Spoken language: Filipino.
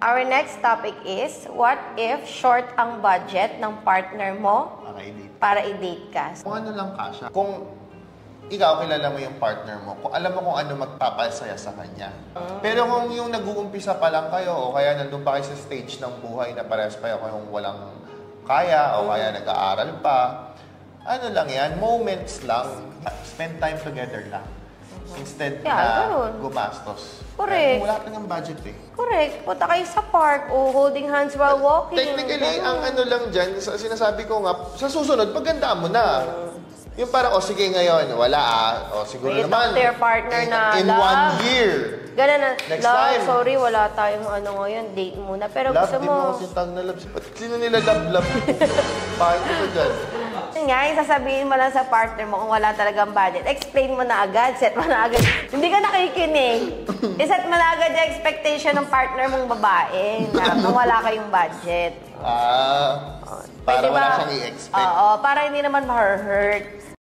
Our next topic is, what if short ang budget ng partner mo para i-date ka? Kung ano lang kasha. Kung ikaw kilala mo yung partner mo, kung alam mo kung ano magpapasaya sa kanya. Pero kung yung nag-uumpisa pa lang kayo o kaya nandun pa kayo sa stage ng buhay na parehas pa kayong walang kaya o kaya nag-aaral pa, ano lang yan, moments lang. Spend time together lang. Instead na gumastos. Correct. Wala pa ng budget eh. Correct. Punta kayo sa park o holding hands while walking. Technically, ang ano lang dyan, sinasabi ko nga, sa susunod, pagandaan mo na. Yung parang, sige ngayon, wala siguro May naman. talk to your partner in 1 year. Ganun na, next time. Sorry, wala tayong ngayon, date muna. Pero love, gusto mo... Love, di mo kasi tag na love. Sino nila love? Bakit ito dyan? Nga, yung sasabihin mo lang sa partner mo kung wala talagang budget. Explain mo na agad, set mo na agad. Hindi ka nakikinig. I-set mo na agad yung expectation ng partner mong babae na kung wala kayong budget. Para wala siyang i-expect. Para hindi naman ma-hurt.